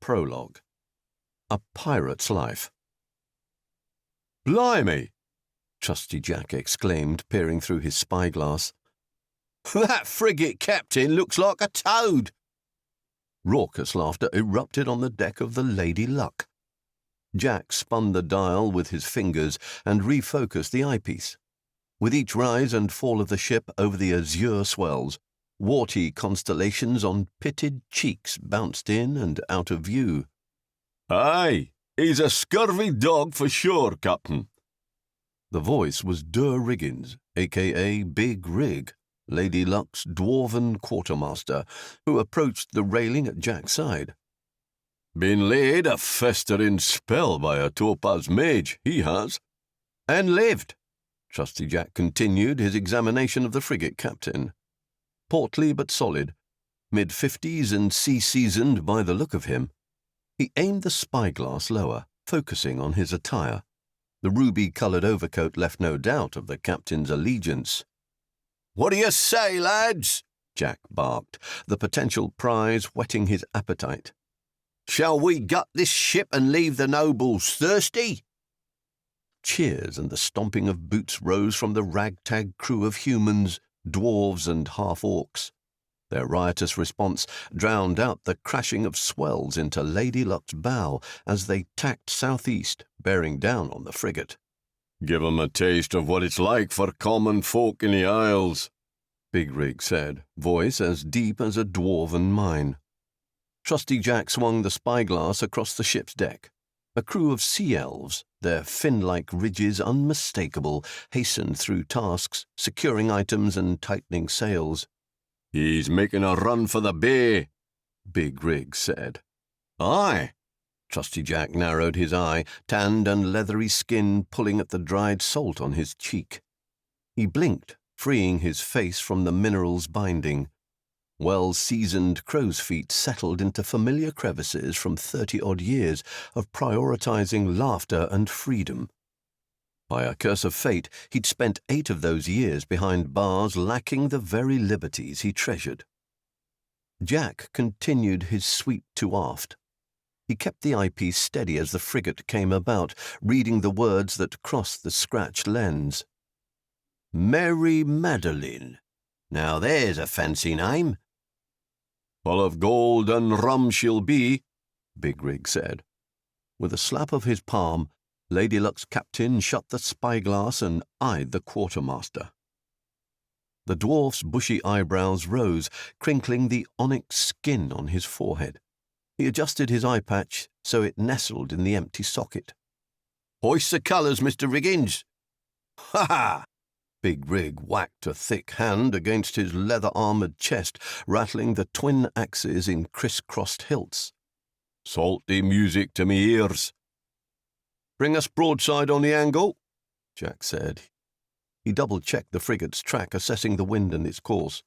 Prologue. A Pirate's Life. "Blimey!" Trusty Jack exclaimed, peering through his spyglass. "That frigate captain looks like a toad!" Raucous laughter erupted on the deck of the Lady Luck. Jack spun the dial with his fingers and refocused the eyepiece. With each rise and fall of the ship over the azure swells, warty constellations on pitted cheeks bounced in and out of view. "Aye, he's a scurvy dog for sure, Captain." The voice was Dur Riggins, a.k.a. Big Rig, Lady Luck's dwarven quartermaster, who approached the railing at Jack's side. "Been laid a festering spell by a topaz mage, he has." "And lived." Trusty Jack continued his examination of the frigate captain. Portly but solid, mid-50s and sea-seasoned by the look of him. He aimed the spyglass lower, focusing on his attire. The ruby-coloured overcoat left no doubt of the captain's allegiance. "What do you say, lads?" Jack barked, the potential prize whetting his appetite. "Shall we gut this ship and leave the nobles thirsty?" Cheers and the stomping of boots rose from the ragtag crew of humans, dwarves and half-orcs. Their riotous response drowned out the crashing of swells into Lady Luck's bow as they tacked southeast, bearing down on the frigate. "Give 'em a taste of what it's like for common folk in the Isles," Big Rig said, voice as deep as a dwarven mine. Trusty Jack swung the spyglass across the ship's deck. A crew of sea elves, their fin-like ridges unmistakable, hastened through tasks, securing items and tightening sails. "He's making a run for the bay," Big Rig said. "Aye." Trusty Jack narrowed his eye, tanned and leathery skin pulling at the dried salt on his cheek. He blinked, freeing his face from the mineral's binding. Well-seasoned crow's feet settled into familiar crevices from 30-odd years of prioritizing laughter and freedom. By a curse of fate, he'd spent 8 of those years behind bars lacking the very liberties he treasured. Jack continued his sweep to aft. He kept the eyepiece steady as the frigate came about, reading the words that crossed the scratched lens. "Mary Madeline. Now there's a fancy name." "Full of gold and rum she'll be," Big Rig said. With a slap of his palm, Lady Luck's captain shut the spyglass and eyed the quartermaster. The dwarf's bushy eyebrows rose, crinkling the onyx skin on his forehead. He adjusted his eye patch so it nestled in the empty socket. "Hoist the colours, Mr. Riggins." "Ha ha!" Big Rig whacked a thick hand against his leather-armoured chest, rattling the twin axes in criss-crossed hilts. "Salty music to me ears." "Bring us broadside on the angle," Jack said. He double-checked the frigate's track, assessing the wind and its course.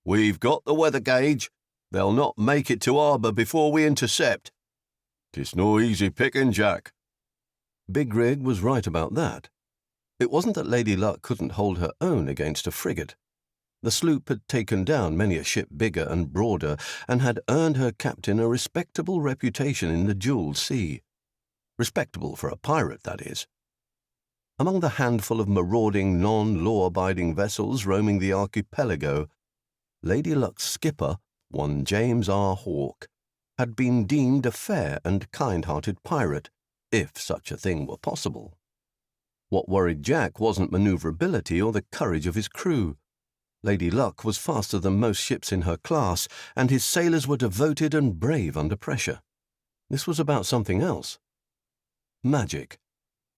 "We've got the weather gauge. They'll not make it to harbour before we intercept." "'Tis no easy picking, Jack." Big Rig was right about that. It wasn't that Lady Luck couldn't hold her own against a frigate. The sloop had taken down many a ship bigger and broader, and had earned her captain a respectable reputation in the jewelled sea. Respectable for a pirate, that is. Among the handful of marauding, non-law-abiding vessels roaming the archipelago, Lady Luck's skipper, one James R. Hawke, had been deemed a fair and kind-hearted pirate, if such a thing were possible. What worried Jack wasn't maneuverability or the courage of his crew. Lady Luck was faster than most ships in her class, and his sailors were devoted and brave under pressure. This was about something else. Magic.